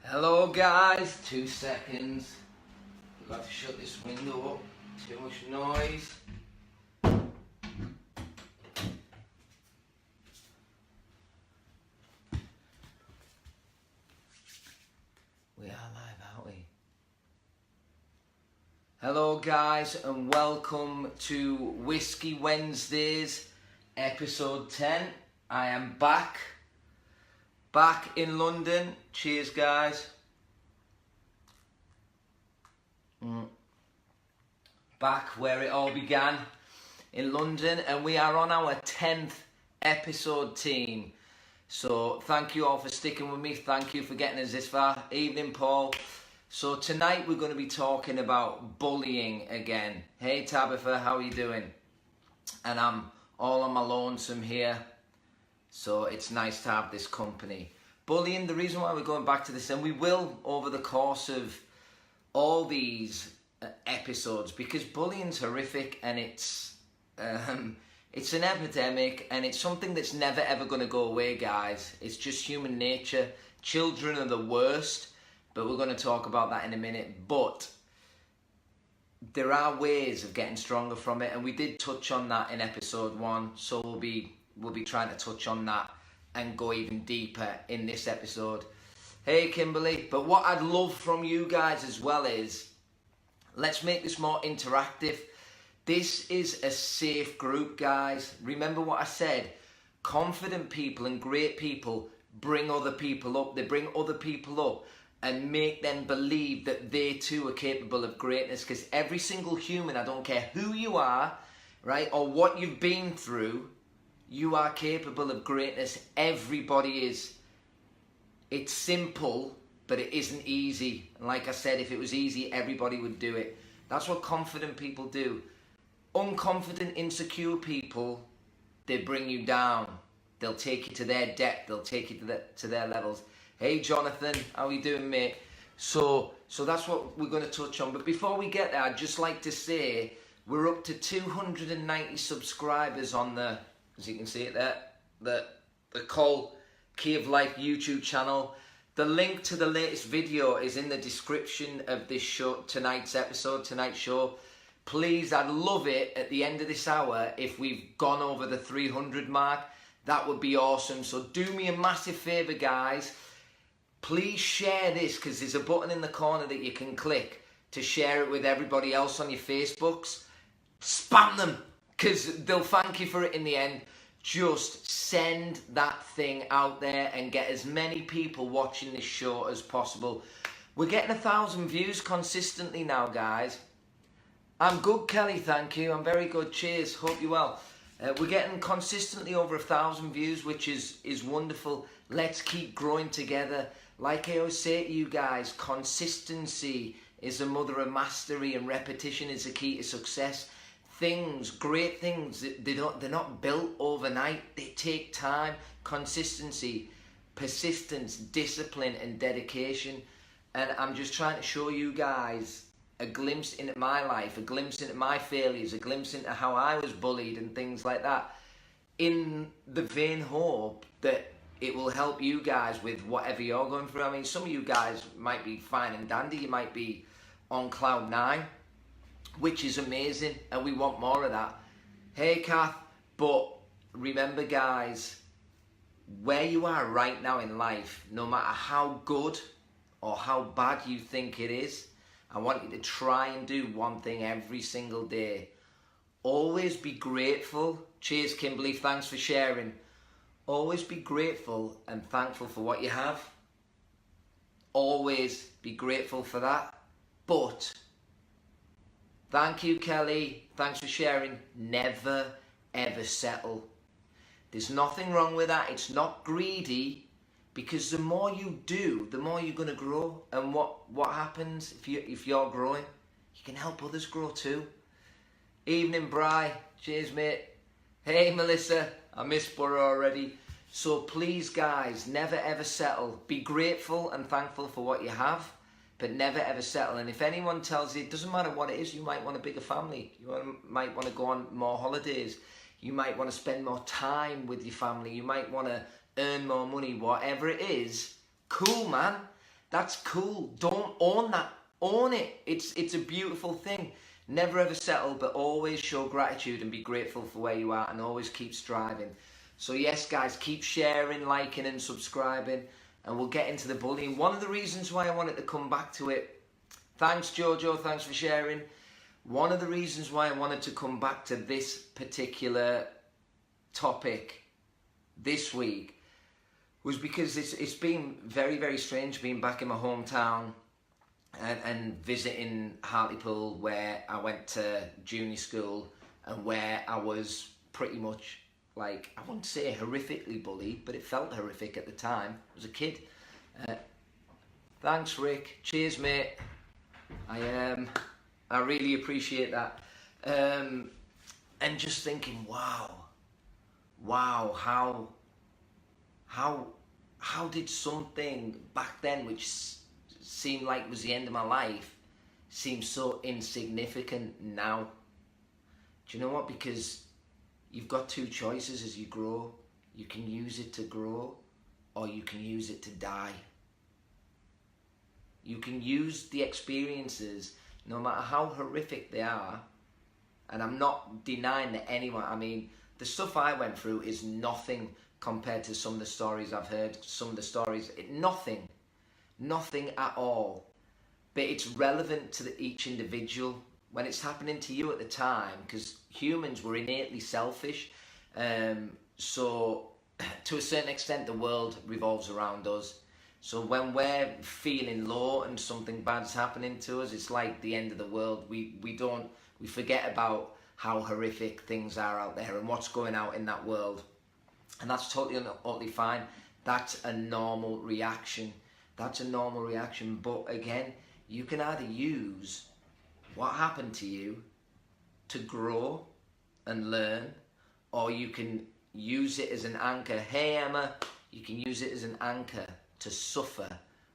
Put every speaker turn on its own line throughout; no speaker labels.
Hello guys, 2 seconds. We've got to shut this window up. Too much noise. We are live, aren't we? Hello guys and welcome to Whiskey Wednesdays, episode 10. I am back in London. Cheers guys. Back where it all began, in London, and we are on our 10th episode, team. So thank you all for sticking with me. Thank you for getting us this far. Evening, Paul. So tonight we're going to be talking about bullying again. Hey Tabitha, how are you doing? And I'm all on my lonesome here, so it's nice to have this company. Bullying, the reason why we're going back to this, and we will over the course of all these episodes, because bullying's horrific and it's an epidemic, and it's something that's never ever going to go away, guys. It's just human nature. Children are the worst, but we're going to talk about that in a minute. But there are ways of getting stronger from it, and we did touch on that in episode 1, so we'll be trying to touch on that and go even deeper in this episode. Hey Kimberly, but what I'd love from you guys as well is, let's make this more interactive. This is a safe group, guys. Remember what I said. Confident people and great people bring other people up. They bring other people up and make them believe that they too are capable of greatness. Because every single human, I don't care who you are, right, or what you've been through, you are capable of greatness. Everybody is. It's simple, but it isn't easy. And like I said, if it was easy, everybody would do it. That's what confident people do. Unconfident, insecure people, they bring you down. They'll take you to their depth. They'll take you to their levels. Hey Jonathan, how are you doing, mate? So that's what we're going to touch on. But before we get there, I'd just like to say we're up to 290 subscribers on the, as you can see it there, the Cole Key of Life YouTube channel. The link to the latest video is in the description of this show, tonight's show. Please, I'd love it at the end of this hour if we've gone over the 300 mark. That would be awesome. So do me a massive favor, guys. Please share this, because there's a button in the corner that you can click to share it with everybody else on your Facebooks. Spam them, because they'll thank you for it in the end. Just send that thing out there and get as many people watching this show as possible. We're getting 1,000 views consistently now, guys. I'm good, Kelly, thank you. I'm very good, cheers, hope you're well. We're getting consistently over 1,000 views, which is wonderful. Let's keep growing together. Like I always say to you guys, consistency is the mother of mastery, and repetition is the key to success. Great things, they're not built overnight. They take time, consistency, persistence, discipline, and dedication. And I'm just trying to show you guys a glimpse into my life, a glimpse into my failures, a glimpse into how I was bullied and things like that, in the vain hope that it will help you guys with whatever you're going through. I mean, some of you guys might be fine and dandy, you might be on cloud 9, which is amazing, and we want more of that. Hey Kath, but remember guys, where you are right now in life, no matter how good or how bad you think it is, I want you to try and do one thing every single day. Always be grateful. Cheers Kimberly, thanks for sharing. Always be grateful and thankful for what you have. Always be grateful for that. But thank you, Kelly. Thanks for sharing. Never, ever settle. There's nothing wrong with that. It's not greedy, because the more you do, the more you're going to grow. And what happens if you're growing? You can help others grow too. Evening, Bri. Cheers, mate. Hey, Melissa. I missed Borough already. So please, guys, never, ever settle. Be grateful and thankful for what you have. but never ever settle. And if anyone tells you, it doesn't matter what it is, you might want a bigger family, might want to go on more holidays, you might want to spend more time with your family, you might want to earn more money, whatever it is, cool, man. That's cool. Don't own that. Own it. It's a beautiful thing. Never ever settle, but always show gratitude and be grateful for where you are, and always keep striving. So yes, guys, keep sharing, liking and subscribing, and we'll get into the bullying. One of the reasons why I wanted to come back to it, thanks Jojo, thanks for sharing. One of the reasons why I wanted to come back to this particular topic this week was because it's been very, very strange being back in my hometown and visiting Hartlepool, where I went to junior school and where I was pretty much, like, I wouldn't say horrifically bullied, but it felt horrific at the time. I was a kid. Thanks, Rick. Cheers, mate. I really appreciate that. And just thinking, wow, how did something back then, which seemed like was the end of my life, seem so insignificant now? Do you know what? Because you've got two choices as you grow. You can use it to grow, or you can use it to die. You can use the experiences, no matter how horrific they are, and I'm not denying that anyone, I mean, the stuff I went through is nothing compared to some of the stories I've heard, some of the stories, nothing at all. But it's relevant to each individual when it's happening to you at the time, because humans were innately selfish. So to a certain extent, the world revolves around us. So when we're feeling low and something bad's happening to us, it's like the end of the world. We forget about how horrific things are out there and what's going out in that world. And that's totally fine. That's a normal reaction. But again, you can either use what happened to you to grow and learn, or you can use it as an anchor. Hey Emma, you can use it as an anchor to suffer.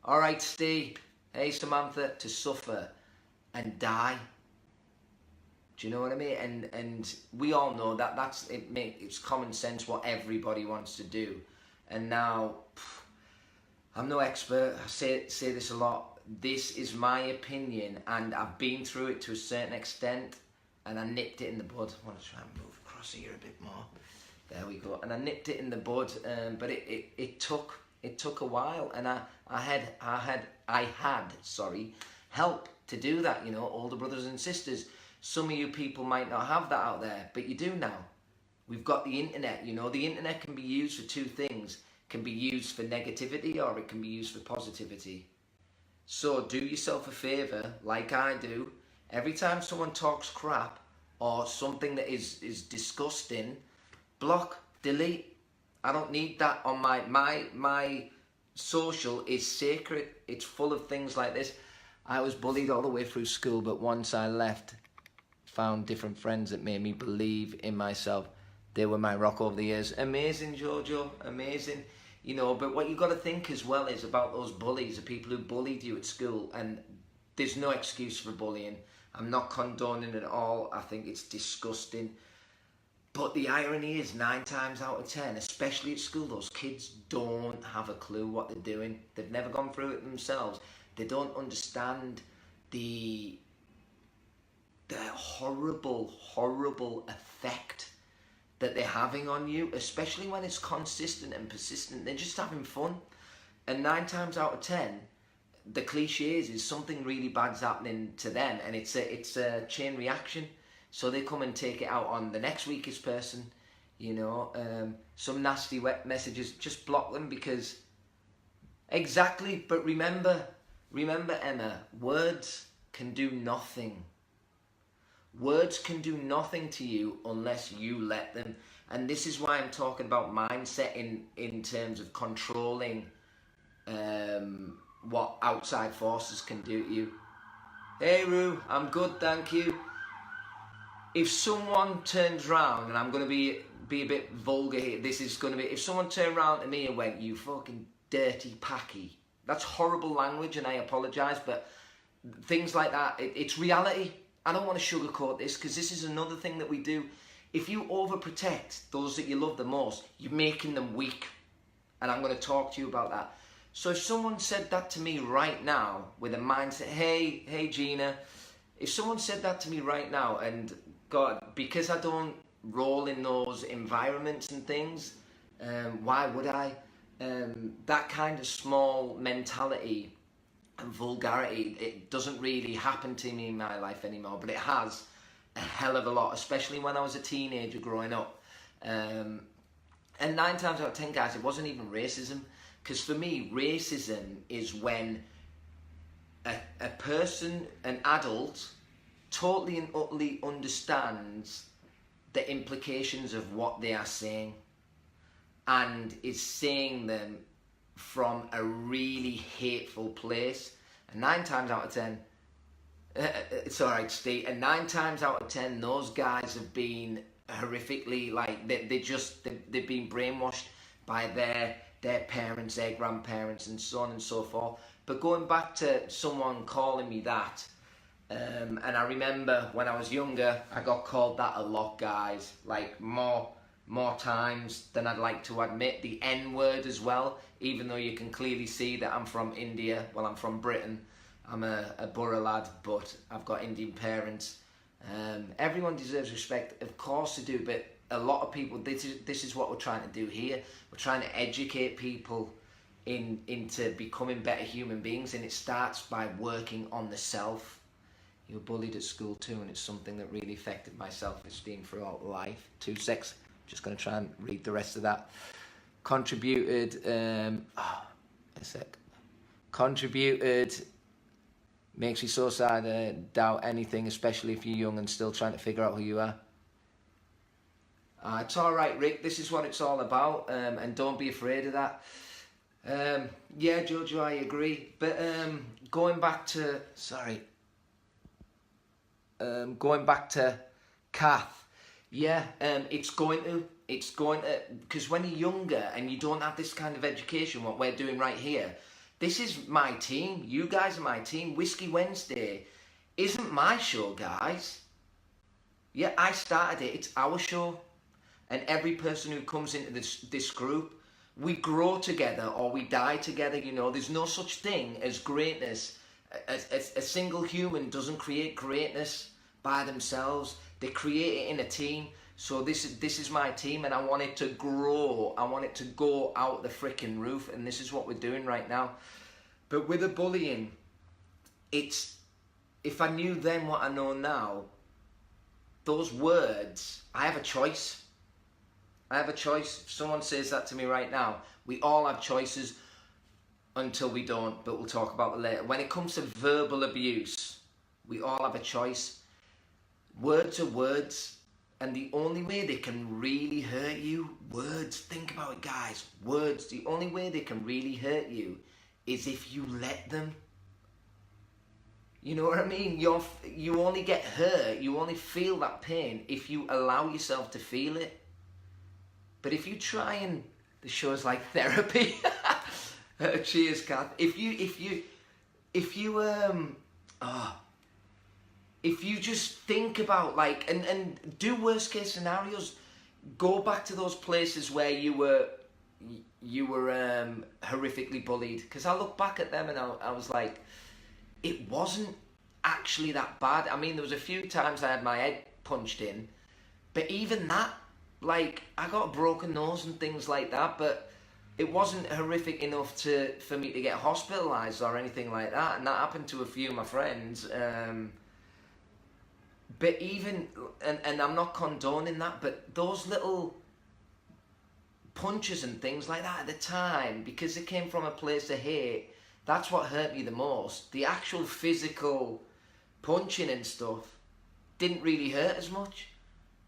All right, Steve. Hey Samantha, to suffer and die. Do you know what I mean? And we all know that it's common sense what everybody wants to do. And now, I'm no expert. I say this a lot. This is my opinion, and I've been through it to a certain extent, and I nipped it in the bud. I want to try and move across here a bit more. There we go. And I nipped it in the bud, but it took a while, and I had help to do that. You know, older brothers and sisters. Some of you people might not have that out there, but you do now. We've got the internet. You know, the internet can be used for two things. It can be used for negativity, or it can be used for positivity. So do yourself a favour, like I do. Every time someone talks crap or something that is disgusting, block, delete. I don't need that on my social is sacred. It's full of things like this. I was bullied all the way through school, but once I left, found different friends that made me believe in myself. They were my rock over the years. Amazing, Jojo, amazing. You know, but what you've got to think as well is about those bullies, the people who bullied you at school. And there's no excuse for bullying. I'm not condoning it at all. I think it's disgusting. But the irony is 9 times out of 10, especially at school, those kids don't have a clue what they're doing. They've never gone through it themselves. They don't understand the horrible, horrible effect that they're having on you, especially when it's consistent and persistent. They're just having fun. And 9 times out of 10, the cliche is something really bad's happening to them, and it's a chain reaction. So they come and take it out on the next weakest person, you know. Some nasty wet messages, just block them, because exactly. But remember Emma, words can do nothing. Words can do nothing to you unless you let them. And this is why I'm talking about mindset in terms of controlling what outside forces can do to you. Hey Roo, I'm good, thank you. If someone turns round, and I'm going to be a bit vulgar here, this is going to be, if someone turned round to me and went, "You fucking dirty packy," that's horrible language, and I apologise, but things like that. It's reality. I don't want to sugarcoat this, because this is another thing that we do. If you overprotect those that you love the most, you're making them weak. And I'm going to talk to you about that. So if someone said that to me right now with a mindset, hey Gina, if someone said that to me right now, and God, because I don't roll in those environments and things, why would I? That kind of small mentality and vulgarity, it doesn't really happen to me in my life anymore, but it has a hell of a lot, especially when I was a teenager growing up. And 9 times out of 10, guys, it wasn't even racism. Because for me, racism is when a person, an adult, totally and utterly understands the implications of what they are saying, and is saying them from a really hateful place. And 9 times out of 10, it's alright, Steve, and 9 times out of 10, those guys have been horrifically, like, they've been brainwashed by their parents, their grandparents, and so on and so forth. But going back to someone calling me that, and I remember when I was younger, I got called that a lot, guys, like more times than I'd like to admit. The N-word as well, even though you can clearly see that I'm from India. Well, I'm from Britain. I'm a Borough lad, but I've got Indian parents. Everyone deserves respect, of course they do, but a lot of people, this is what we're trying to do here. We're trying to educate people into becoming better human beings, and it starts by working on the self. You were bullied at school too, and it's something that really affected my self-esteem throughout life. 2 secs, just going to try and read the rest of that. Contributed, makes me so sad to doubt anything, especially if you're young and still trying to figure out who you are. It's all right, Rick. This is what it's all about, and don't be afraid of that. Yeah, Jojo, I agree. But going back to Kath. Yeah, it's going to, because when you're younger and you don't have this kind of education, what we're doing right here, this is my team. You guys are my team. Whiskey Wednesday isn't my show, guys. Yeah, I started it. It's our show. And every person who comes into this group, we grow together or we die together. You know, there's no such thing as greatness. A single human doesn't create greatness by themselves. They create it in a team. So this is my team, and I want it to grow. I want it to go out the freaking roof, and this is what we're doing right now. But with the bullying, it's, if I knew then what I know now, those words, I have a choice. I have a choice. If someone says that to me right now, we all have choices until we don't, but we'll talk about it later. When it comes to verbal abuse, we all have a choice. Words are words, and the only way they can really hurt you, words, think about it, guys, words, the only way they can really hurt you is if you let them. You know what I mean? You only get hurt, you only feel that pain if you allow yourself to feel it. But if you try, and the show's like therapy. Cheers, Kath. If you just think about, like, and do worst case scenarios, go back to those places where you were horrifically bullied. Because I look back at them and I was like, it wasn't actually that bad. I mean, there was a few times I had my head punched in, but even that, like, I got a broken nose and things like that, but it wasn't horrific enough for me to get hospitalised or anything like that, and that happened to a few of my friends. But even, and I'm not condoning that, but those little punches and things like that at the time, because it came from a place of hate, that's what hurt me the most. The actual physical punching and stuff didn't really hurt as much.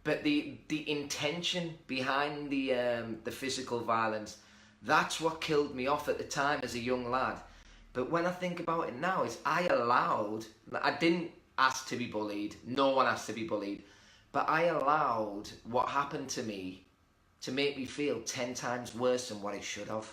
But the intention behind the physical violence, that's what killed me off at the time as a young lad. But when I think about it now, I didn't ask to be bullied. No one asked to be bullied. But I allowed what happened to me to make me feel 10 times worse than what it should have.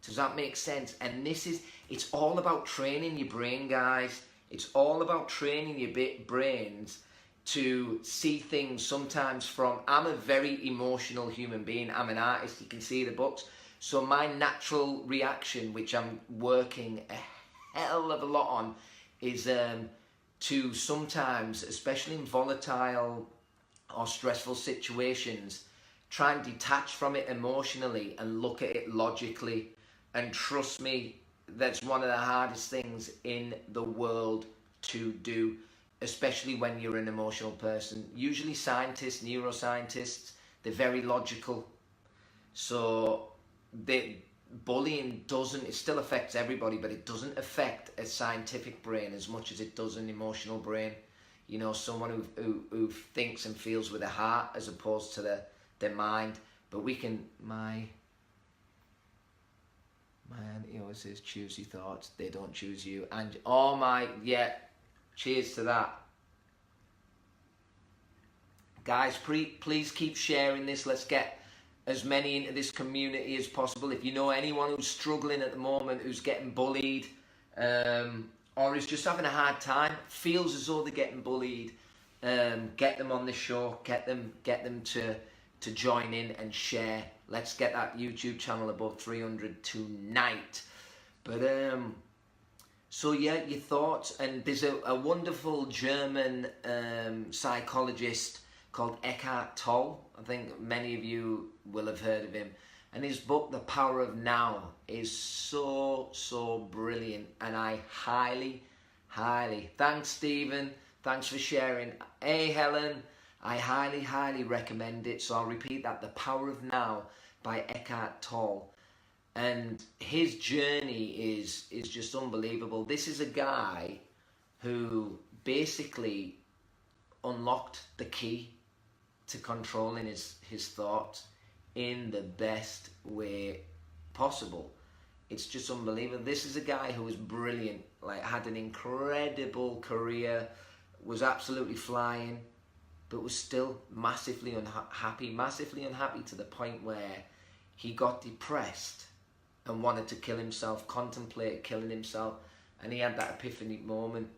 Does that make sense? And it's all about training your brain, guys. It's all about training your brains to see things sometimes from, I'm a very emotional human being. I'm an artist, you can see the books. So my natural reaction, which I'm working a hell of a lot on, is to sometimes, especially in volatile or stressful situations, try and detach from it emotionally and look at it logically. And trust me, that's one of the hardest things in the world to do, especially when you're an emotional person. Usually scientists, neuroscientists, they're very logical. So bullying it still affects everybody, but it doesn't affect a scientific brain as much as it does an emotional brain. You know, someone who thinks and feels with their heart as opposed to their mind. But we can, my auntie always says, choose your thoughts, they don't choose you. And cheers to that. Guys, please keep sharing this. Let's get as many into this community as possible. If you know anyone who's struggling at the moment, who's getting bullied, or is just having a hard time, feels as though they're getting bullied, get them on the show, get them to join in and share. Let's get that YouTube channel above 300 tonight. But so yeah, your thoughts. And there's a wonderful German psychologist called Eckhart Tolle. I think many of you will have heard of him. And his book, The Power of Now, is so brilliant. And I highly, thanks Stephen, thanks for sharing. Hey Helen, I highly recommend it. So I'll repeat that, The Power of Now by Eckhart Tolle. And his journey is just unbelievable. This is a guy who basically unlocked the key to controlling his thoughts in the best way possible. It's just unbelievable. This is a guy who was brilliant, like had an incredible career, was absolutely flying, but was still massively unhappy to the point where he got depressed and wanted to kill himself, contemplated killing himself. And he had that epiphany moment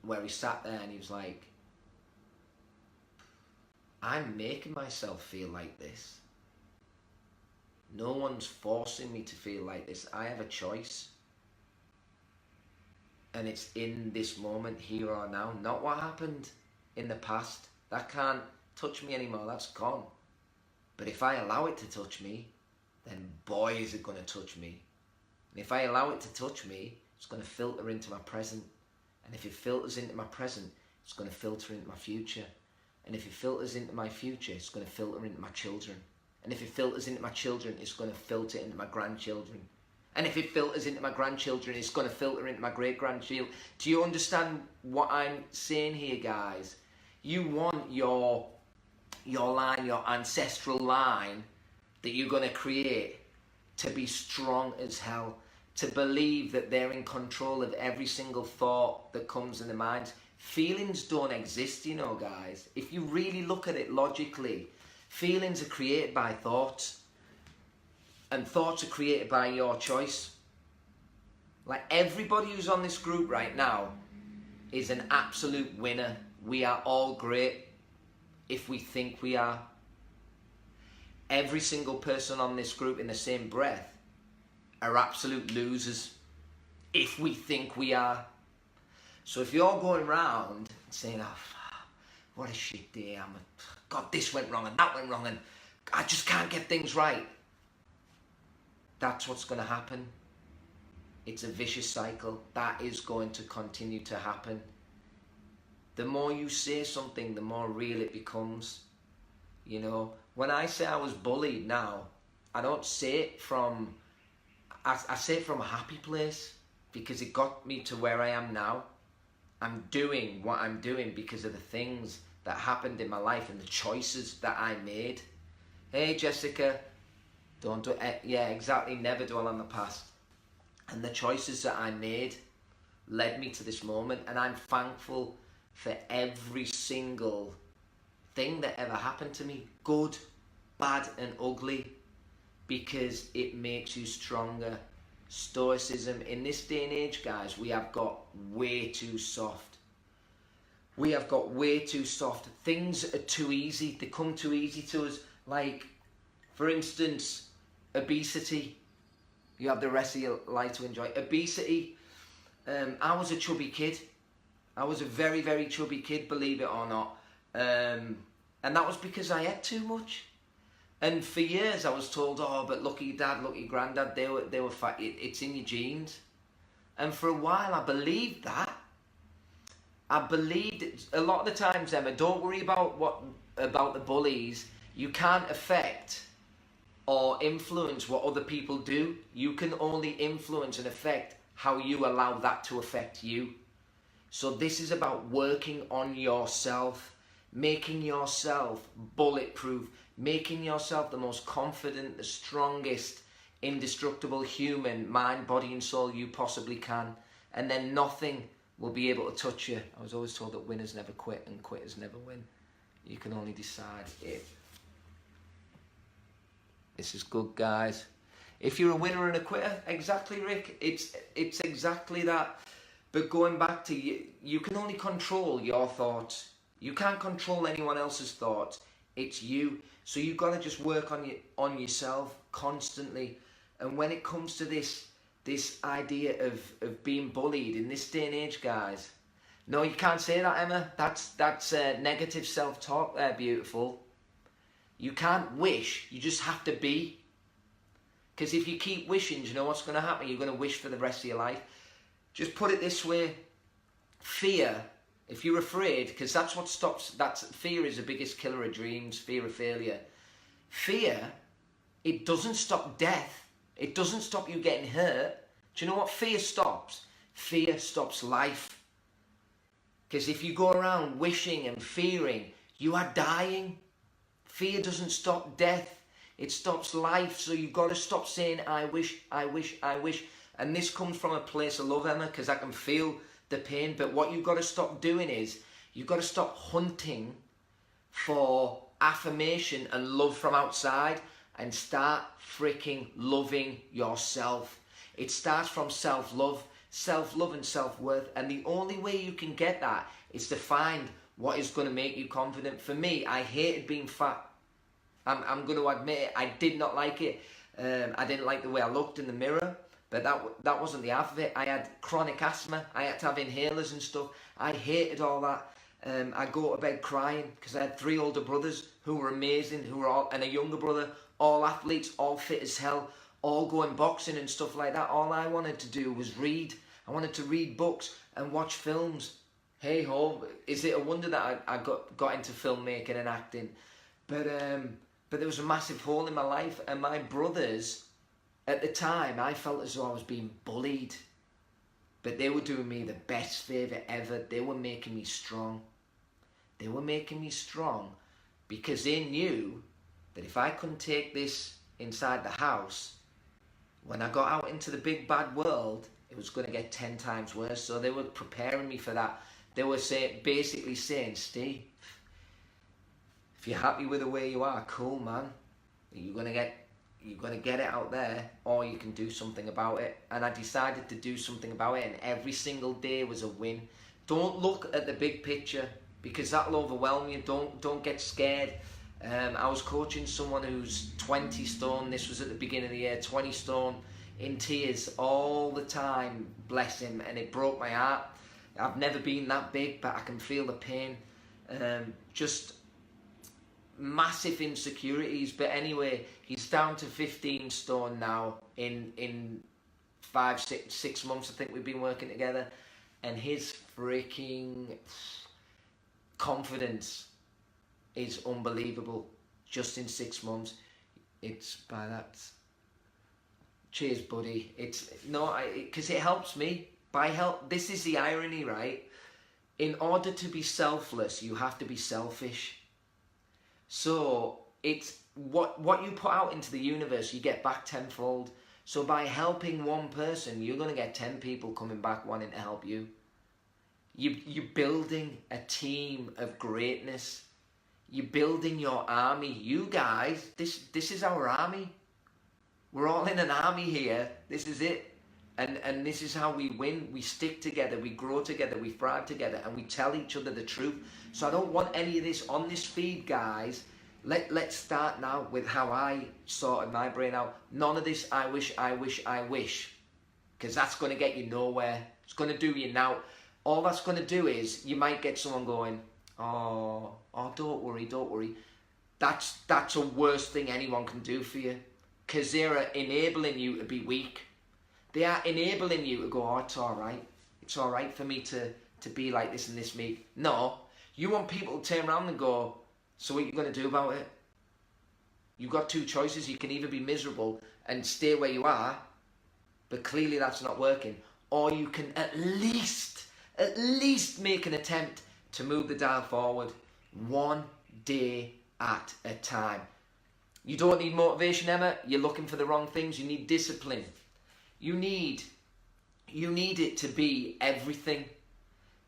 where he sat there and he was like, I'm making myself feel like this. No one's forcing me to feel like this. I have a choice. And it's in this moment, here or now. Not what happened in the past. That can't touch me anymore. That's gone. But if I allow it to touch me, then boy is it going to touch me. And if I allow it to touch me, it's going to filter into my present. And if it filters into my present, it's going to filter into my future. And if it filters into my future, it's going to filter into my children. And if it filters into my children, it's going to filter into my grandchildren. And if it filters into my grandchildren, it's going to filter into my great-grandchildren. Do you understand what I'm saying here, guys? You want your line, your ancestral line that you're going to create to be strong as hell, to believe that they're in control of every single thought that comes in the mind. Feelings don't exist, you know, guys. If you really look at it logically, feelings are created by thoughts, and thoughts are created by your choice. Like everybody who's on this group right now is an absolute winner. We are all great if we think we are. Every single person on this group in the same breath are absolute losers if we think we are. So if you're going around saying, oh, what a shit day, God, this went wrong and that went wrong and I just can't get things right, that's what's going to happen. It's a vicious cycle. That is going to continue to happen. The more you say something, the more real it becomes. You know, when I say I was bullied now, I don't say it from, I say it from a happy place because it got me to where I am now. I'm doing what I'm doing because of the things that happened in my life and the choices that I made. Hey, Jessica. Don't do it. Yeah, exactly. Never dwell on the past. And the choices that I made led me to this moment. And I'm thankful for every single thing that ever happened to me. Good, bad, and ugly. because it makes you stronger. Stoicism, in this day and age, guys, we have got way too soft. We have got way too soft. Things are too easy. They come too easy to us. Like, for instance, obesity. You have the rest of your life to enjoy. Obesity. I was a chubby kid. I was a very, very chubby kid, believe it or not. And that was because I ate too much. And for years I was told, oh, but look at your dad, look at your granddad, they were fat. It's in your genes. And for a while I believed that. I believed it. A lot of the times, Emma, don't worry about the bullies. You can't affect or influence what other people do. You can only influence and affect how you allow that to affect you. So this is about working on yourself, making yourself bulletproof, making yourself the most confident, the strongest, indestructible human, mind, body and soul you possibly can. And then nothing will be able to touch you. I was always told that winners never quit and quitters never win. You can only decide if. This is good, guys. If you're a winner and a quitter, exactly, Rick. It's exactly that. But going back to you can only control your thoughts. You can't control anyone else's thoughts. It's you. So you've got to just work on yourself constantly. And when it comes to this idea of being bullied in this day and age, guys, no, you can't say that, Emma. That's negative self-talk there, beautiful. You can't wish. You just have to be. Because if you keep wishing, do you know what's going to happen? You're going to wish for the rest of your life. Just put it this way. Fear, if you're afraid, because that's what stops, fear is the biggest killer of dreams, fear of failure. Fear, it doesn't stop death. It doesn't stop you getting hurt. Do you know what fear stops? Fear stops life. Because if you go around wishing and fearing, you are dying. Fear doesn't stop death. It stops life. So you've got to stop saying, I wish, I wish, I wish. And this comes from a place of love, Emma, because I can feel the pain. But what you've got to stop doing is, you've got to stop hunting for affirmation and love from outside and start freaking loving yourself. It starts from self-love and self-worth. And the only way you can get that is to find what is going to make you confident. For me, I hated being fat. I'm going to admit it. I did not like it. I didn't like the way I looked in the mirror. But that wasn't the half of it. I had chronic asthma. I had to have inhalers and stuff. I hated all that. I go to bed crying because I had 3 older brothers who were amazing, and a younger brother, all athletes, all fit as hell, all going boxing and stuff like that. All I wanted to do was read. I wanted to read books and watch films. Hey ho, is it a wonder that I got into filmmaking and acting? But there was a massive hole in my life, and my brothers, at the time, I felt as though I was being bullied. But they were doing me the best favour ever. They were making me strong. They were making me strong because they knew that if I couldn't take this inside the house, when I got out into the big bad world, it was going to get 10 times worse. So they were preparing me for that. They were basically saying, Steve, if you're happy with the way you are, cool, man. You're going to get it out there, or you can do something about it. And I decided to do something about it, and every single day was a win. Don't look at the big picture, because that'll overwhelm you. Don't get scared. I was coaching someone who's 20 stone. This was at the beginning of the year, 20 stone, in tears all the time, bless him, and it broke my heart. I've never been that big, but I can feel the pain. Just massive insecurities. But anyway, he's down to 15 stone now in 6 months. I think we've been working together, and his freaking confidence is unbelievable. Just in 6 months, it's by that. Cheers, buddy. It's no, because it helps me. This is the irony, right? In order to be selfless, you have to be selfish. So it's what you put out into the universe, you get back tenfold. So by helping one person, you're going to get 10 people coming back wanting to help you. You're building a team of greatness. You're building your army. You guys, this is our army. We're all in an army here. This is it. And this is how we win. We stick together, we grow together, we thrive together, and we tell each other the truth. So I don't want any of this on this feed, guys. Let's start now with how I sorted my brain out. None of this I wish, because that's going to get you nowhere. It's going to do you now. All that's going to do is you might get someone going, oh, don't worry. That's a worst thing anyone can do for you, because they're enabling you to be weak. They are enabling you to go, oh, it's all right. It's all right for me to be like this and this me. No, you want people to turn around and go, so what are you going to do about it? You've got two choices. You can either be miserable and stay where you are, but clearly that's not working. Or you can at least make an attempt to move the dial forward one day at a time. You don't need motivation, Emma. You're looking for the wrong things. You need discipline. You need it to be everything.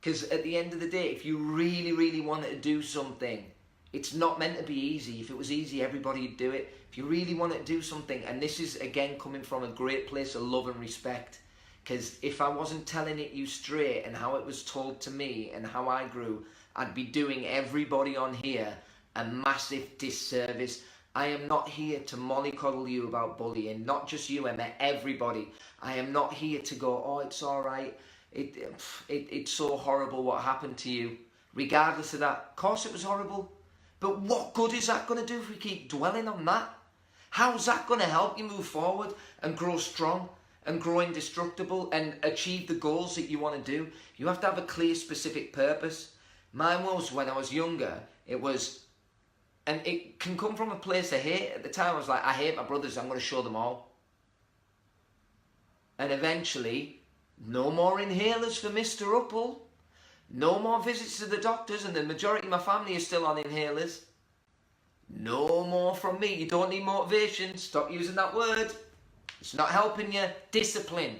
Because at the end of the day, if you really wanted to do something, it's not meant to be easy. If it was easy, everybody would do it. If you really want to do something, and this is, again, coming from a great place of love and respect, because if I wasn't telling it you straight and how it was told to me and how I grew, I'd be doing everybody on here a massive disservice. I am not here to mollycoddle you about bullying, not just you, Emma, everybody. I am not here to go, oh, it's all right. It's so horrible what happened to you. Regardless of that, of course it was horrible. But what good is that going to do if we keep dwelling on that? How's that going to help you move forward and grow strong and grow indestructible and achieve the goals that you want to do? You have to have a clear, specific purpose. Mine was, when I was younger, it was, and it can come from a place of hate. At the time I was like, I hate my brothers, I'm going to show them all. And eventually, no more inhalers for Mr. Uppel. No more visits to the doctors, and the majority of my family is still on inhalers. No more from me. You don't need motivation. Stop using that word. It's not helping you. Discipline.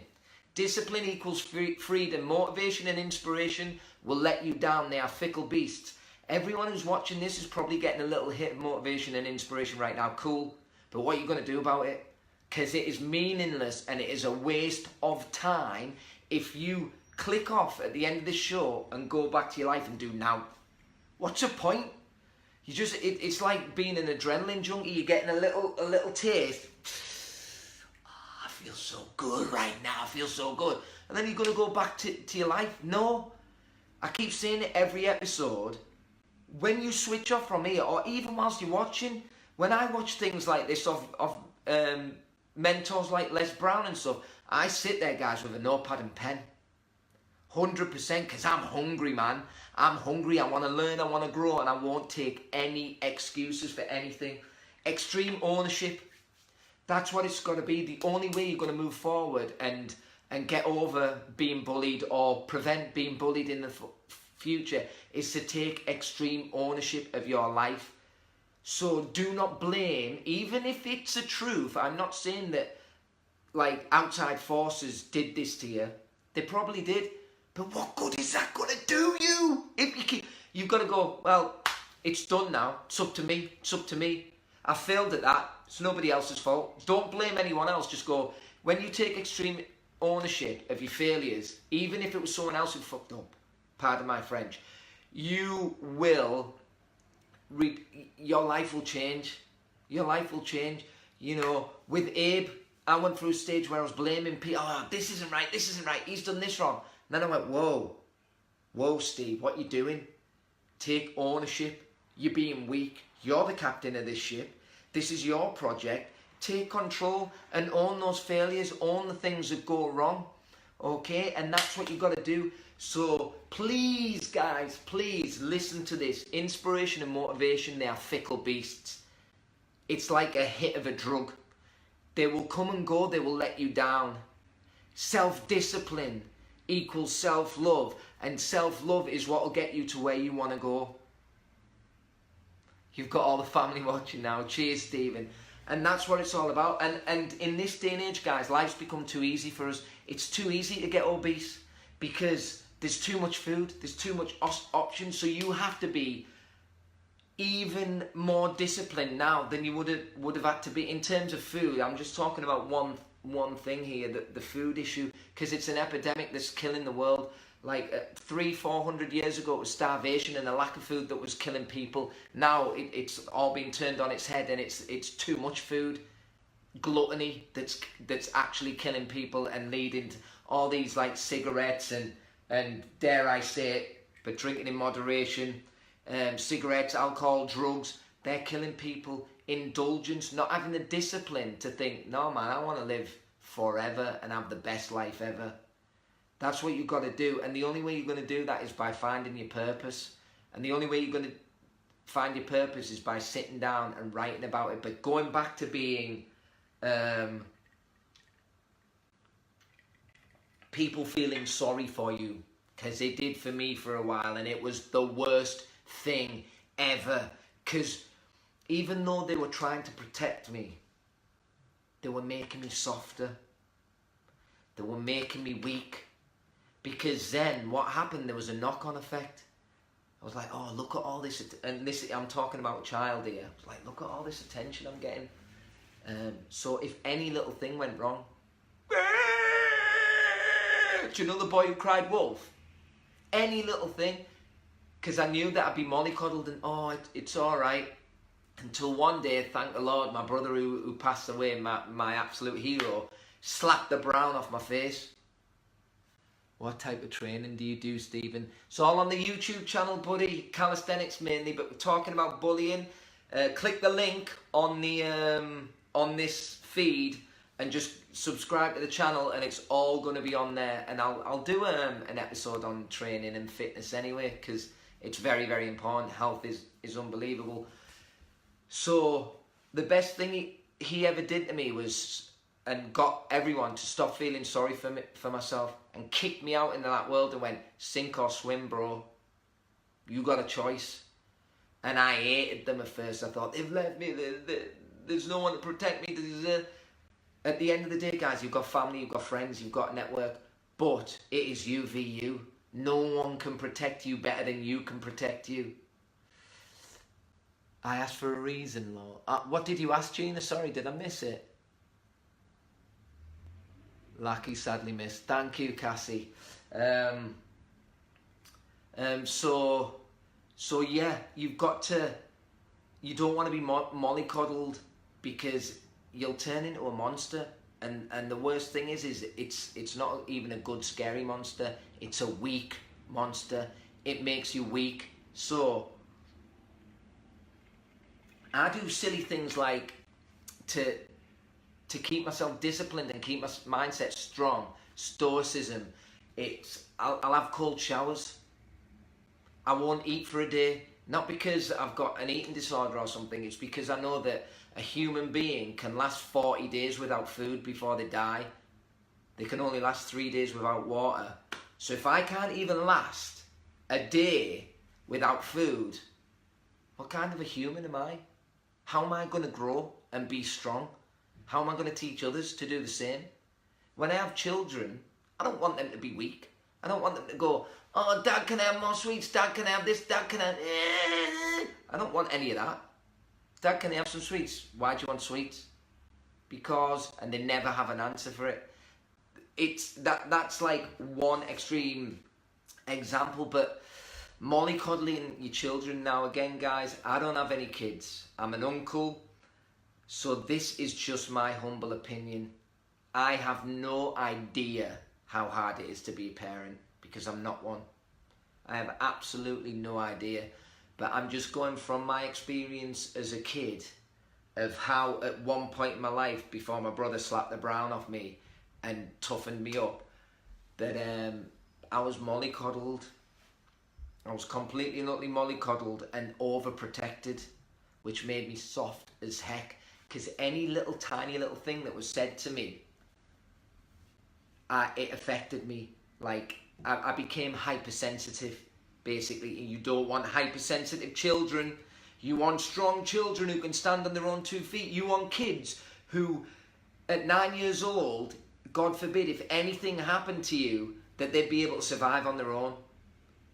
Discipline equals freedom. Motivation and inspiration will let you down. They are fickle beasts. Everyone who's watching this is probably getting a little hit of motivation and inspiration right now. Cool. But what are you going to do about it? Because it is meaningless and it is a waste of time if you click off at the end of this show and go back to your life and do now. What's the point? You just, it's like being an adrenaline junkie. You're getting a little taste. Oh, I feel so good right now. I feel so good. And then you're going to go back to your life. No. I keep saying it every episode. When you switch off from here, or even whilst you're watching, when I watch things like this of mentors like Les Brown and stuff, I sit there, guys, with a notepad and pen. 100%, because I'm hungry, man. I'm hungry, I want to learn, I want to grow, and I won't take any excuses for anything. Extreme ownership, that's what it's got to be. The only way you're going to move forward and get over being bullied or prevent being bullied in the future is to take extreme ownership of your life. So do not blame, even if it's the truth. I'm not saying that, like, outside forces did this to you. They probably did. But what good is that going to do you? If you've got to go, well, it's done now. It's up to me. It's up to me. I failed at that. It's nobody else's fault. Don't blame anyone else. Just go, when you take extreme ownership of your failures, even if it was someone else who fucked up, pardon my French, you will, your life will change. Your life will change. You know, with Abe, I went through a stage where I was blaming people. Oh, this isn't right. He's done this wrong. And then I went, whoa, Steve, what you doing? Take ownership. You're being weak. You're the captain of this ship. This is your project. Take control and own those failures. Own the things that go wrong. Okay? And that's what you've got to do. So please, guys, please listen to this. Inspiration and motivation, they are fickle beasts. It's like a hit of a drug. They will come and go. They will let you down. Self-discipline equals self-love, and self-love is what will get you to where you want to go. You've got all the family watching now. Cheers, Stephen. And that's what it's all about. And in this day and age, guys, life's become too easy for us. It's too easy to get obese because there's too much food, there's too much options. So you have to be even more disciplined now than you would have had to be in terms of food. I'm just talking about one thing here, the food issue, because it's an epidemic that's killing the world. Like 300-400 years ago, it was starvation and the lack of food that was killing people. Now it's all been turned on its head, and it's too much food, gluttony that's actually killing people and leading to all these like cigarettes and dare I say it, but drinking in moderation, cigarettes, alcohol, drugs, they're killing people. Indulgence, not having the discipline to think, no man, I want to live forever and have the best life ever. That's what you've got to do, and the only way you're going to do that is by finding your purpose. And the only way you're going to find your purpose is by sitting down and writing about it. But going back to being people feeling sorry for you, because they did for me for a while, and it was the worst thing ever. Because even though they were trying to protect me, they were making me softer. They were making me weak. Because then what happened, there was a knock-on effect. I was like, oh, look at all this, and this, I'm talking about a child here. I was like, look at all this attention I'm getting. So if any little thing went wrong, do you know the boy who cried wolf? Any little thing, because I knew that I'd be mollycoddled and it's all right. Until one day, thank the Lord, my brother who passed away, my absolute hero, slapped the brown off my face. What type of training do you do, Stephen? So all on the YouTube channel, buddy, calisthenics mainly, but we're talking about bullying. Click the link on the on this feed and just subscribe to the channel, and it's all going to be on there. And I'll do an episode on training and fitness anyway, because it's very, very important. Health is unbelievable. So the best thing he ever did to me was, and got everyone to stop feeling sorry for myself, and kicked me out into that world and went, sink or swim, bro. You got a choice. And I hated them at first. I thought, they've left me, there's no one to protect me. At the end of the day, guys, you've got family, you've got friends, you've got a network, but it is you v you. No one can protect you better than you can protect you. I asked for a reason, Lord. What did you ask, Gina? Sorry, did I miss it? Lucky, sadly missed. Thank you, Cassie. So yeah, you've got to. You don't want to be mollycoddled, because you'll turn into a monster. And the worst thing is it's not even a good scary monster. It's a weak monster. It makes you weak. So I do silly things like to keep myself disciplined and keep my mindset strong. Stoicism. I'll have cold showers. I won't eat for a day. Not because I've got an eating disorder or something. It's because I know that a human being can last 40 days without food before they die. They can only last 3 days without water. So if I can't even last a day without food, what kind of a human am I? How am I going to grow and be strong? How am I going to teach others to do the same? When I have children, I don't want them to be weak. I don't want them to go, oh, Dad, can I have more sweets? Dad, can I have this? Dad, can I... I don't want any of that. Dad, can I have some sweets? Why do you want sweets? Because, and they never have an answer for it. That's like one extreme example, but mollycoddling your children now, again, guys, I don't have any kids. I'm an uncle, so this is just my humble opinion. I have no idea how hard it is to be a parent, because I'm not one. I have absolutely no idea. But I'm just going from my experience as a kid of how at one point in my life, before my brother slapped the brown off me and toughened me up, that I was mollycoddled. I was completely and utterly mollycoddled and overprotected, which made me soft as heck. Because any little tiny little thing that was said to me, it affected me. Like, I became hypersensitive, basically. And you don't want hypersensitive children. You want strong children who can stand on their own 2 feet. You want kids who, at 9 years old, God forbid, if anything happened to you, that they'd be able to survive on their own,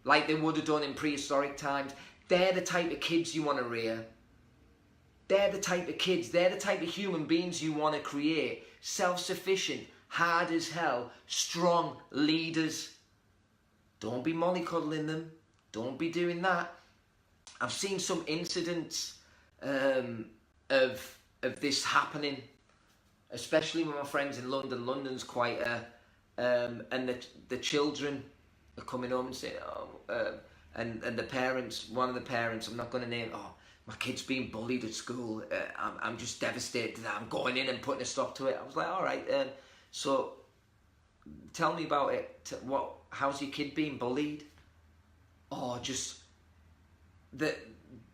like they would have done in prehistoric times. They're the type of kids you want to rear. They're the type of kids, they're the type of human beings you want to create. Self-sufficient, hard as hell, strong leaders. Don't be mollycoddling them. Don't be doing that. I've seen some incidents of this happening, especially with my friends in London. London's quite and the children are coming home and saying, and the parents, one of the parents, I'm not going to name, my kid's being bullied at school. I'm just devastated that I'm going in and putting a stop to it. I was like, all right, so tell me about it. How's your kid being bullied? Oh, just that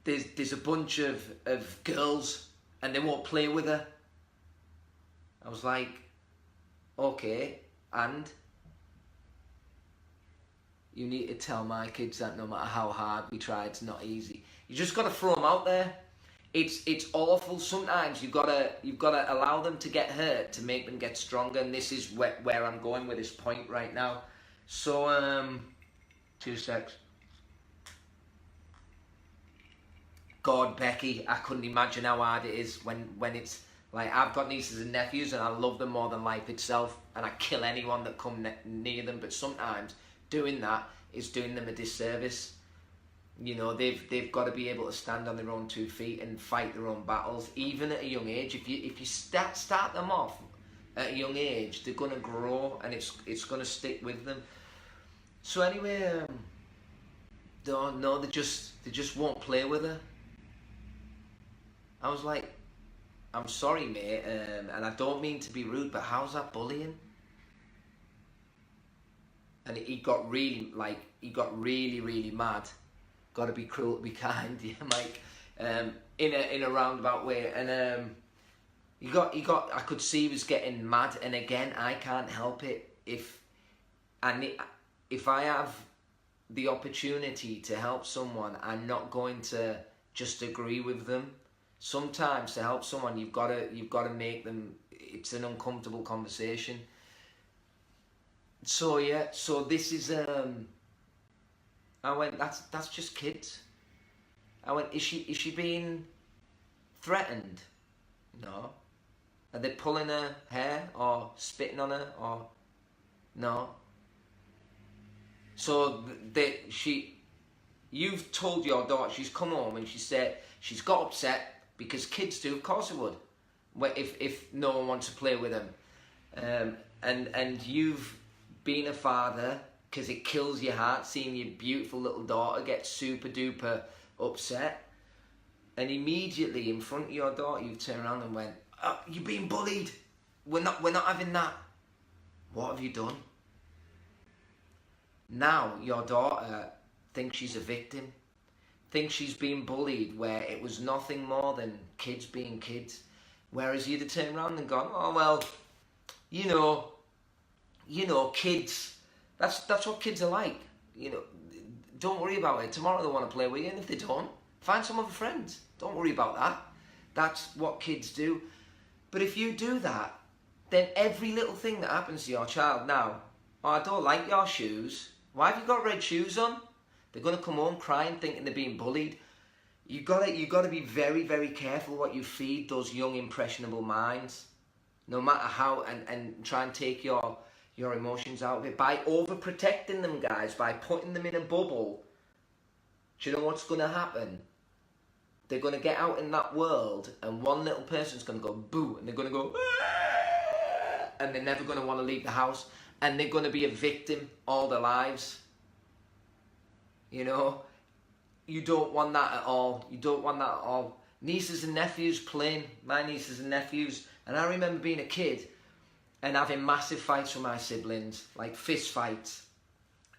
there's a bunch of girls and they won't play with her. I was like, okay, and you need to tell my kids that no matter how hard we try, it's not easy. You just got to throw them out there. It's awful. Sometimes you've got to allow them to get hurt to make them get stronger. And this is where I'm going with this point right now. So 2 secs. God, Becky, I couldn't imagine how hard it is when it's like, I've got nieces and nephews and I love them more than life itself, and I kill anyone that come near them. But sometimes doing that is doing them a disservice. You know, they've got to be able to stand on their own 2 feet and fight their own battles, even at a young age. If you start them off at a young age, they're gonna grow and it's gonna stick with them. So anyway, they just won't play with her. I was like, I'm sorry, mate, and I don't mean to be rude, but how's that bullying? And he got really really mad. Got to be cruel to be kind, yeah, Mike. In a roundabout way, and he got. I could see he was getting mad, and again, I can't help it. If I have the opportunity to help someone, I'm not going to just agree with them. Sometimes to help someone, you've got to make them. It's an uncomfortable conversation. So yeah, so this is I went, that's just kids. I went, is she being threatened? No. Are they pulling her hair or spitting on her or no? So you've told your daughter, she's come home and she said she's got upset because kids do, of course it would, if no one wants to play with them, and you've been a father, because it kills your heart seeing your beautiful little daughter get super duper upset, and immediately in front of your daughter you've turned around and went, oh, you're being bullied, we're not having that. What have you done? Now your daughter thinks she's a victim, thinks she's being bullied, where it was nothing more than kids being kids, whereas you'd have turned around and gone, oh well, you know, kids, that's what kids are like. You know, don't worry about it. Tomorrow they want to play with you, and if they don't, find some other friends. Don't worry about that. That's what kids do. But if you do that, then every little thing that happens to your child now, oh, I don't like your shoes. Why have you got red shoes on? They're going to come home crying, thinking they're being bullied. You got to be very, very careful what you feed those young, impressionable minds. No matter how, and try and take your emotions out of it by overprotecting them, guys, by putting them in a bubble. Do you know what's going to happen? They're going to get out in that world, and one little person's going to go boo, and they're going to go, ah, and they're never going to want to leave the house, and they're going to be a victim all their lives. You know, you don't want that at all. You don't want that at all. Nieces and nephews playing, my nieces and nephews, and I remember being a kid and having massive fights with my siblings, like fist fights.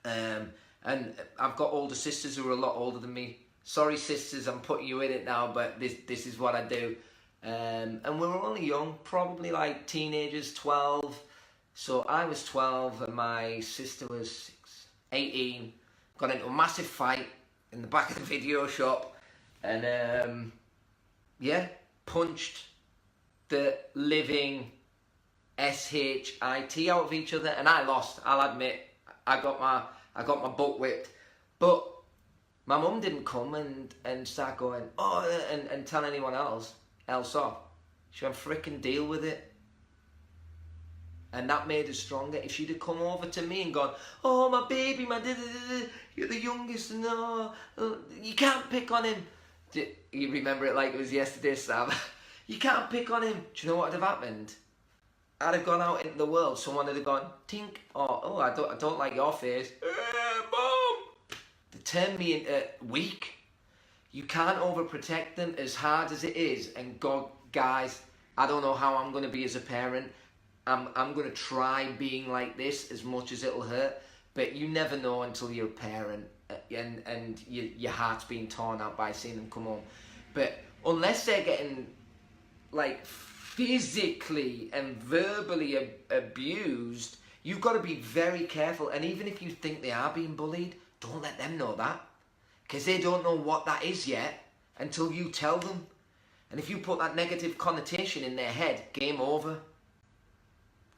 And I've got older sisters who are a lot older than me. Sorry, sisters, I'm putting you in it now, but this is what I do. And we were only young, probably like teenagers, 12. So I was 12 and my sister was 18. Got into a massive fight in the back of the video shop, and punched the living shit out of each other, and I lost. I'll admit, I got my butt whipped. But My mum didn't come and start going, oh, and tell anyone else off. She went, frickin' deal with it. And that made us stronger. If she'd have come over to me and gone, oh, my baby, you're the youngest, and you can't pick on him. You remember it like it was yesterday, Sam? You can't pick on him. Do you know what would have happened? I'd have gone out into the world, someone would have gone, tink, oh, I don't like your face. Mom! They turned me into weak. You can't overprotect them as hard as it is. And God, guys, I don't know how I'm going to be as a parent. I'm going to try being like this as much as it'll hurt. But you never know until you're a parent and your heart's being torn out by seeing them come home. But unless they're getting like physically and verbally abused, you've got to be very careful. And even if you think they are being bullied, don't let them know that, because they don't know what that is yet until you tell them. And if you put that negative connotation in their head, game over.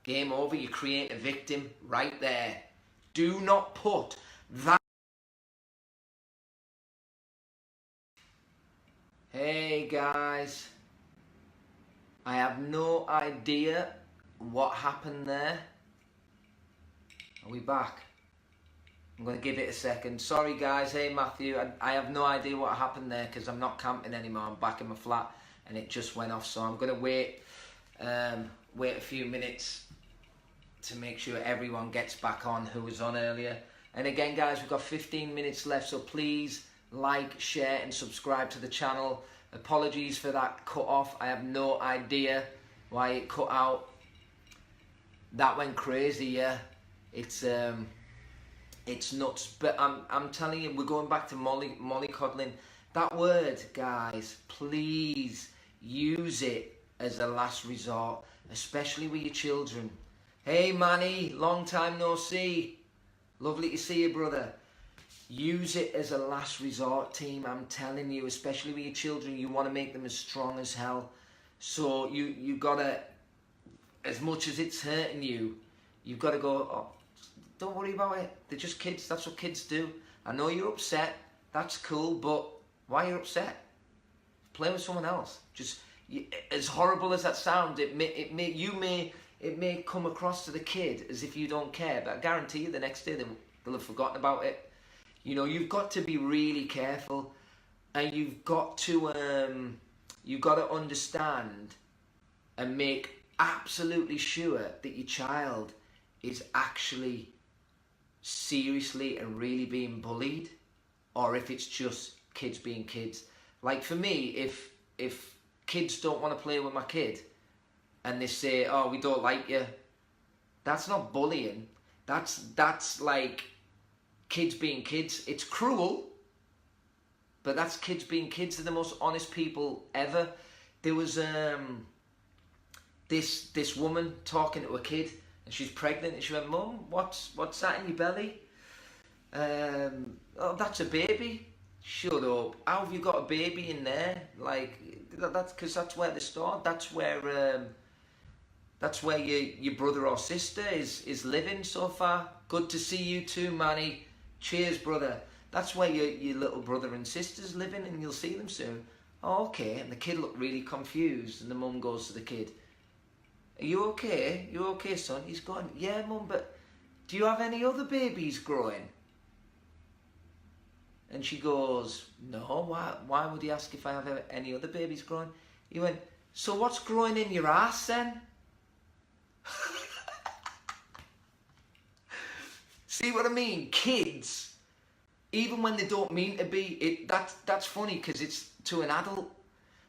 Game over. You create a victim right there. Do not put that. Hey guys, I have no idea what happened there. Are we back? I'm going to give it a second. Sorry guys, hey Matthew, I have no idea what happened there because I'm not camping anymore. I'm back in my flat and it just went off. So I'm going to wait a few minutes to make sure everyone gets back on who was on earlier. And again guys, we've got 15 minutes left, so please like, share and subscribe to the channel. Apologies for that cut off. I have no idea why it cut out. That went crazy, yeah. It's nuts, but I'm telling you, we're going back to mollycoddling. That word, guys, please use it as a last resort, especially with your children. Hey Manny, long time no see. Lovely to see you, brother. Use it as a last resort, team. I'm telling you, especially with your children, you want to make them as strong as hell. So you gotta, as much as it's hurting you, you've got to go, oh, don't worry about it. They're just kids. That's what kids do. I know you're upset. That's cool, but why are you upset? Play with someone else. Just as horrible as that sounds, it may come across to the kid as if you don't care, but I guarantee you the next day they'll have forgotten about it. You know, you've got to be really careful, and you've got to understand and make absolutely sure that your child is actually seriously and really being bullied, or if it's just kids being kids. Like for me, if kids don't want to play with my kid and they say, oh, we don't like you, that's not bullying. That's like kids being kids. It's cruel, but that's kids being kids. They're the most honest people ever. There was this woman talking to a kid, and she's pregnant, and she went, Mum, what's that in your belly? Oh, that's a baby. Shut up. How have you got a baby in there? Like, that's because that's where they stored. That's where your brother or sister is living so far. Good to see you too, Manny. Cheers, brother. That's where your little brother and sister's living, and you'll see them soon. Oh, okay. And the kid looked really confused, and the mum goes to the kid, are you okay? You okay, son? He's gone, yeah, Mum, but do you have any other babies growing? And she goes, no, why would he ask if I have any other babies growing? He went, so what's growing in your ass then? See what I mean? Kids, even when they don't mean to be, that's funny because it's to an adult.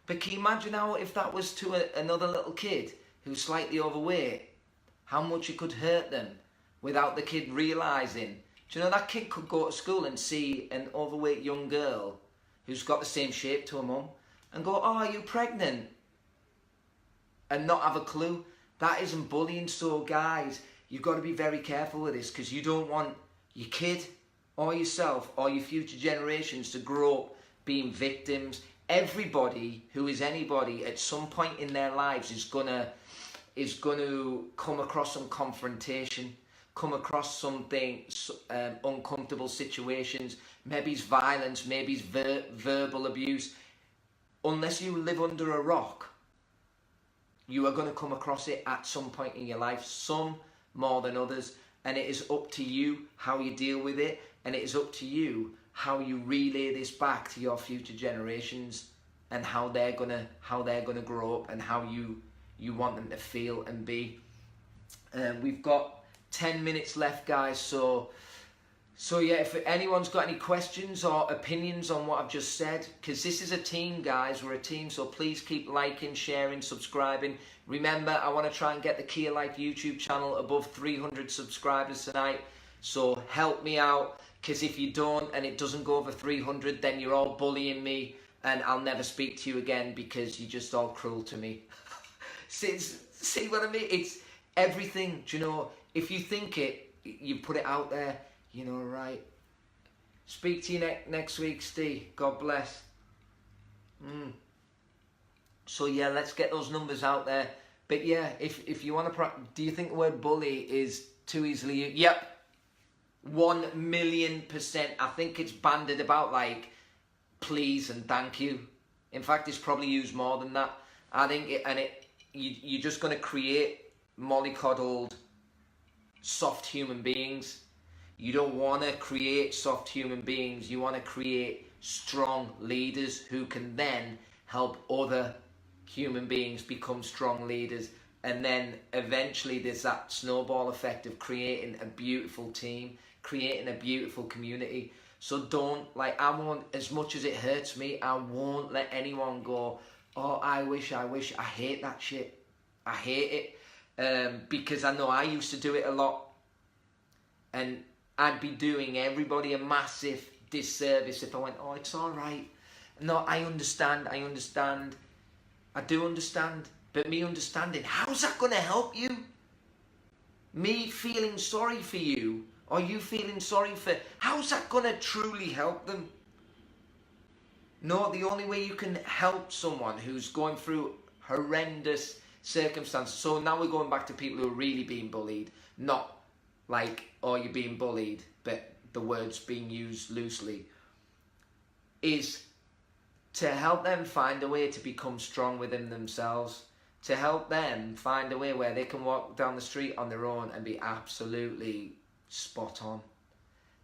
But can you imagine how if that was to another little kid who's slightly overweight, how much it could hurt them without the kid realising? Do you know that kid could go to school and see an overweight young girl who's got the same shape to her mum and go, oh, are you pregnant? And not have a clue. That isn't bullying. So guys, you've got to be very careful with this, because you don't want your kid or yourself or your future generations to grow up being victims. Everybody who is anybody at some point in their lives is gonna come across some confrontation. come across something, uncomfortable situations, maybe it's violence, maybe it's verbal abuse, unless you live under a rock, you are going to come across it at some point in your life, some more than others, and it is up to you how you deal with it, and it is up to you how you relay this back to your future generations, and how they're gonna grow up, and how you want them to feel and be. We've got 10 minutes left, guys, so yeah, if anyone's got any questions or opinions on what I've just said, because this is a team, guys, we're a team, so please keep liking, sharing, subscribing. Remember, I want to try and get the Kia Life YouTube channel above 300 subscribers tonight, so help me out, because if you don't and it doesn't go over 300, then you're all bullying me, and I'll never speak to you again because you're just all cruel to me. See what I mean? It's everything, do you know, if you think it, you put it out there, you know, right? Speak to you next week, Steve. God bless. So yeah, let's get those numbers out there. But yeah, if you want to, do you think the word bully is too easily used? Yep. 1,000,000%. I think it's banded about like please and thank you. In fact, it's probably used more than that. I think you're just going to create mollycoddled soft human beings. You don't want to create soft human beings. You want to create strong leaders who can then help other human beings become strong leaders. And then eventually there's that snowball effect of creating a beautiful team, creating a beautiful community. So don't, like, I won't, as much as it hurts me, I won't let anyone go, oh, I wish, I hate that shit. I hate it. Because I know I used to do it a lot. And I'd be doing everybody a massive disservice if I went, oh, it's all right. No, I understand. I do understand. But me understanding, how's that going to help you? Me feeling sorry for you, or you feeling sorry for, how's that going to truly help them? No, the only way you can help someone who's going through horrendous circumstances. So now we're going back to people who are really being bullied, not like, oh, you're being bullied, but the word's being used loosely, is to help them find a way to become strong within themselves, to help them find a way where they can walk down the street on their own and be absolutely spot on.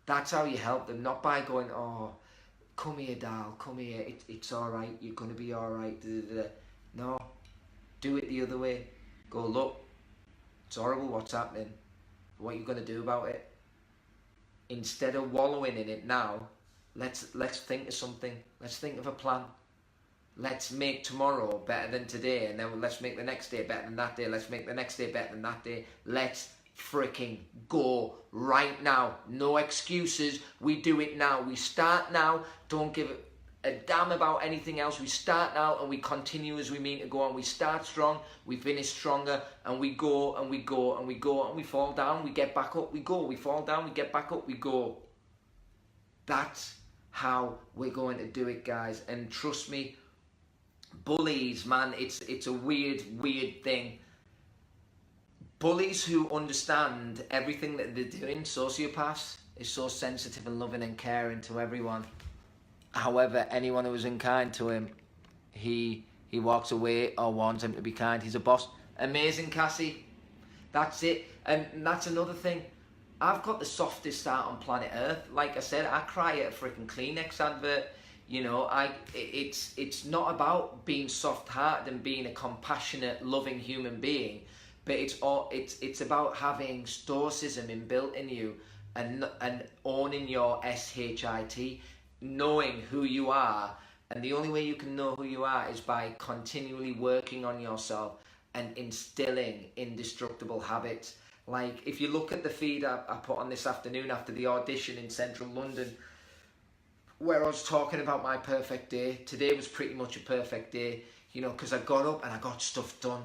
That's how you help them, not by going, oh, come here, Dal, come here, it's all right, you're going to be all right. No, do it the other way. Go, look, it's horrible what's happening. What are you going to do about it? Instead of wallowing in it now, let's think of something. Let's think of a plan. Let's make tomorrow better than today, and then let's make the next day better than that day. Let's make the next day better than that day. Let's freaking go right now. No excuses. We do it now. We start now. Don't give a damn about anything else. We start now and we continue as we mean to go on. We start strong, we finish stronger, and we go and we go and we go, and we fall down, we get back up, we go. We fall down, we get back up, we go. That's how we're going to do it, guys. And trust me, bullies, man, it's a weird thing. Bullies who understand everything that they're doing, sociopaths, is so sensitive and loving and caring to everyone. However, anyone who is unkind to him, he walks away or wants him to be kind. He's a boss. Amazing, Cassie. That's it. And that's another thing. I've got the softest heart on planet Earth. Like I said, I cry at a freaking Kleenex advert. You know, it's not about being soft-hearted and being a compassionate, loving human being, but it's about having stoicism inbuilt in you and owning your SHIT, knowing who you are. And the only way you can know who you are is by continually working on yourself and instilling indestructible habits. Like, if you look at the feed I put on this afternoon after the audition in central London, where I was talking about my perfect day. Today was pretty much a perfect day, you know, because I got up and I got stuff done.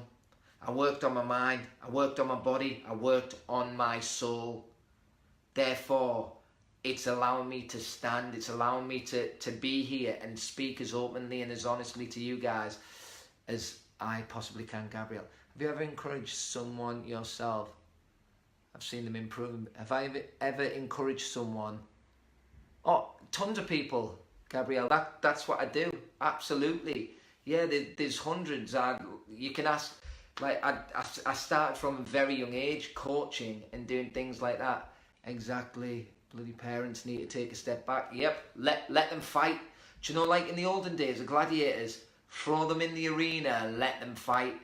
I worked on my mind, I worked on my body, I worked on my soul. Therefore, it's allowing me to stand, it's allowing me to be here and speak as openly and as honestly to you guys as I possibly can. Gabriel, have you ever encouraged someone yourself I've seen them improve. Have I ever encouraged someone? Oh, tons of people, Gabrielle. That's what I do. Absolutely. Yeah, there's hundreds. You can ask. Like I started from a very young age, coaching and doing things like that. Exactly. Bloody parents need to take a step back. Yep. Let them fight. Do you know, like in the olden days, the gladiators, throw them in the arena, let them fight.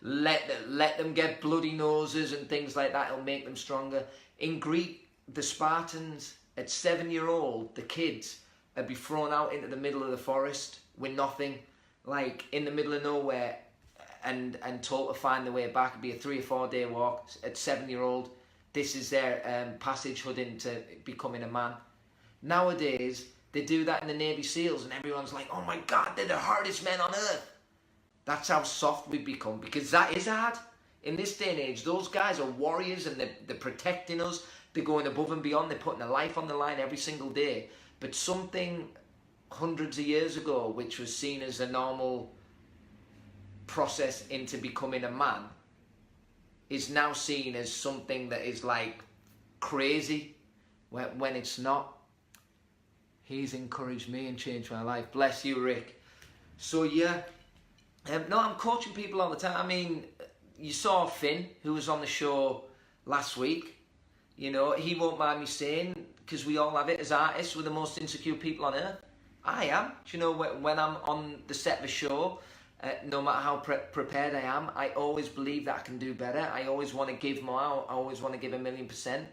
Let them get bloody noses and things like that. It'll make them stronger. In Greek, the Spartans, at 7-year-old, the kids would be thrown out into the middle of the forest with nothing, like in the middle of nowhere, and told to find their way back. It'd be a 3 or 4 day walk. At 7-year-old, this is their passagehood into becoming a man. Nowadays, they do that in the Navy SEALs, and everyone's like, "Oh my God, they're the hardest men on earth." That's how soft we've become, because that is hard. In this day and age, those guys are warriors, and they're protecting us. They're going above and beyond. They're putting their life on the line every single day. But something hundreds of years ago, which was seen as a normal process into becoming a man, is now seen as something that is like crazy, when it's not. He's encouraged me and changed my life. Bless you, Rick. So yeah, no, I'm coaching people all the time. I mean, you saw Finn, who was on the show last week. You know, he won't mind me saying, because we all have it as artists, we're the most insecure people on earth. I am. Do you know, when I'm on the set of a show, no matter how prepared I am, I always believe that I can do better. I always want to give more. I always want to give 1,000,000%.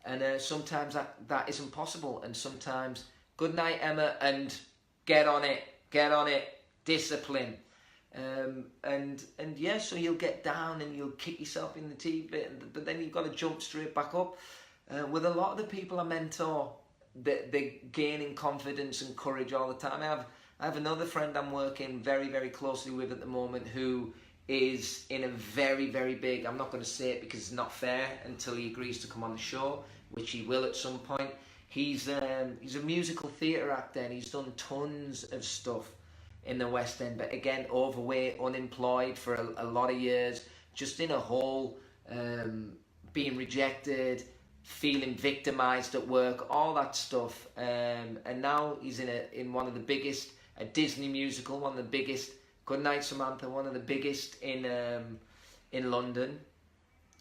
And sometimes that isn't possible. And sometimes, good night, Emma, and get on it, discipline. And yeah, so you'll get down and you'll kick yourself in the teeth, but then you've got to jump straight back up. With a lot of the people I mentor, they're gaining confidence and courage all the time. I have another friend I'm working very, very closely with at the moment, who is in a very, very big, I'm not going to say it because it's not fair until he agrees to come on the show, which he will at some point. He's a musical theatre actor, and he's done tons of stuff in the West End, but again, overweight, unemployed for a lot of years, just in a hole, being rejected, feeling victimized at work, all that stuff. And now he's in one of the biggest, a Disney musical, one of the biggest. Good night, Samantha. One of the biggest in London.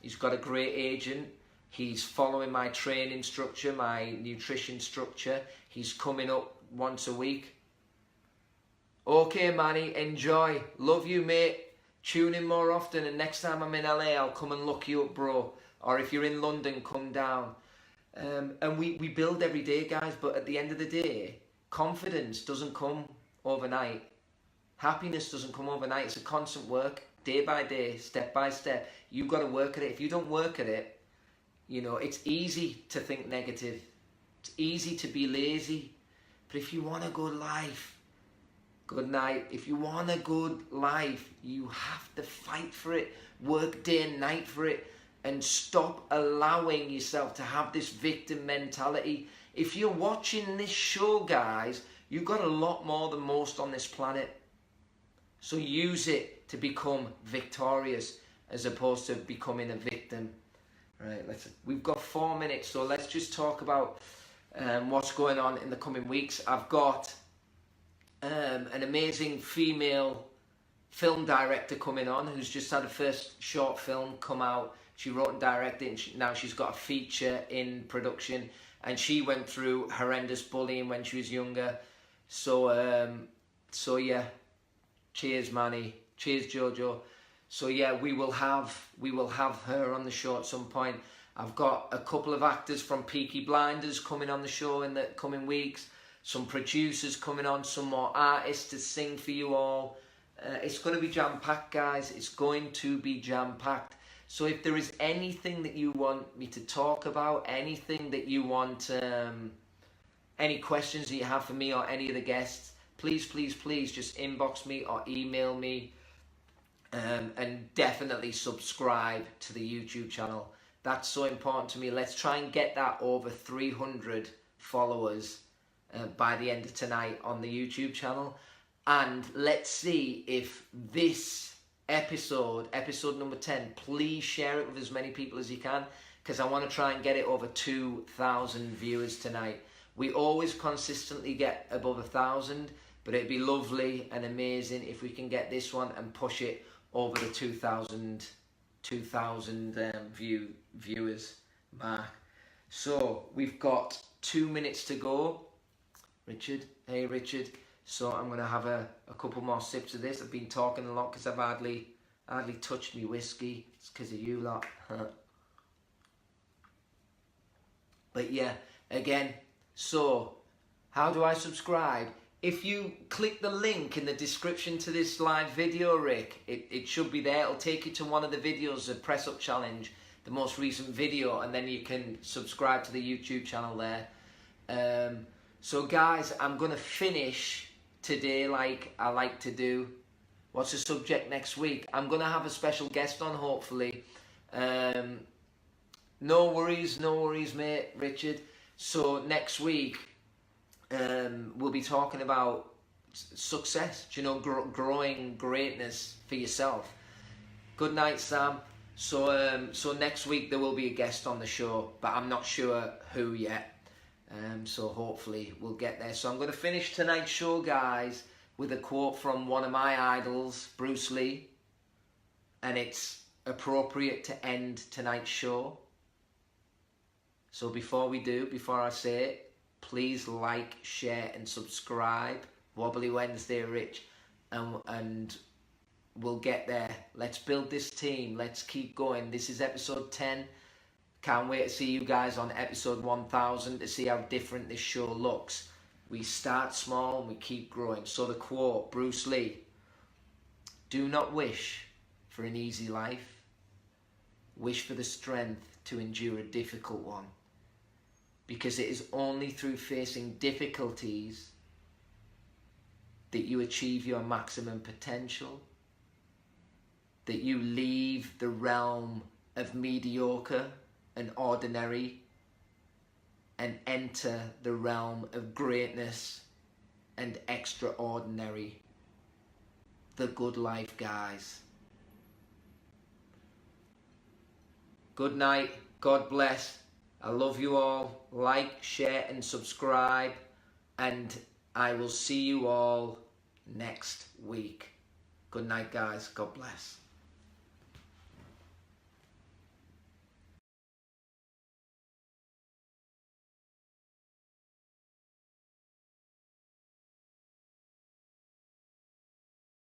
He's got a great agent. He's following my training structure, my nutrition structure. He's coming up once a week. Okay, Manny, enjoy. Love you, mate. Tune in more often, and next time I'm in LA, I'll come and look you up, bro. Or if you're in London, come down. And we build every day, guys, but at the end of the day, confidence doesn't come overnight. Happiness doesn't come overnight. It's a constant work, day by day, step by step. You've got to work at it. If you don't work at it, you know, it's easy to think negative. It's easy to be lazy. But if you want a good life, good night. If you want a good life, you have to fight for it, work day and night for it, and stop allowing yourself to have this victim mentality. If you're watching this show, guys, you've got a lot more than most on this planet. So use it to become victorious as opposed to becoming a victim. Right, we've got 4 minutes, so let's just talk about what's going on in the coming weeks. I've got an amazing female film director coming on, who's just had a first short film come out. She wrote and directed it, and now she's got a feature in production, and she went through horrendous bullying when she was younger. So yeah, cheers, Manny, cheers, Jojo. So yeah, we will have her on the show at some point. I've got a couple of actors from Peaky Blinders coming on the show in the coming weeks. Some producers coming on, some more artists to sing for you all. It's going to be jam-packed, guys. It's going to be jam-packed. So if there is anything that you want me to talk about, anything that you want, any questions that you have for me or any of the guests, please, please, please just inbox me or email me. And definitely subscribe to the YouTube channel. That's so important to me. Let's try and get that over 300 followers by the end of tonight on the YouTube channel. And let's see if this episode number 10, please share it with as many people as you can, because I want to try and get it over 2,000 viewers tonight. We always consistently get above 1,000, but it'd be lovely and amazing if we can get this one and push it over the 2,000 viewers mark. So we've got 2 minutes to go. Richard, hey Richard. So I'm gonna have a couple more sips of this. I've been talking a lot because I've hardly touched me whiskey. It's because of you lot. But yeah, again, so how do I subscribe? If you click the link in the description to this live video, Rick, it should be there. It'll take you to one of the videos, the Press Up Challenge, the most recent video, and then you can subscribe to the YouTube channel there. So guys, I'm going to finish today like I like to do. What's the subject next week? I'm going to have a special guest on, hopefully. No worries, mate, Richard. So next week, we'll be talking about success, growing greatness for yourself. Good night, Sam. So next week there will be a guest on the show, but I'm not sure who yet. So hopefully we'll get there. So I'm going to finish tonight's show, guys, with a quote from one of my idols, Bruce Lee. And it's appropriate to end tonight's show. So before I say it, please like, share and subscribe. Wobbly Wednesday, Rich. And we'll get there. Let's build this team. Let's keep going. This is episode 10. Can't wait to see you guys on episode 1000 to see how different this show looks. We start small and we keep growing. So the quote, Bruce Lee, do not wish for an easy life. Wish for the strength to endure a difficult one. Because it is only through facing difficulties that you achieve your maximum potential, that you leave the realm of mediocre and ordinary and enter the realm of greatness and extraordinary. The good life, guys. Good night. God bless. I love you all. Like, share and subscribe. And I will see you all next week. Good night, guys. God bless.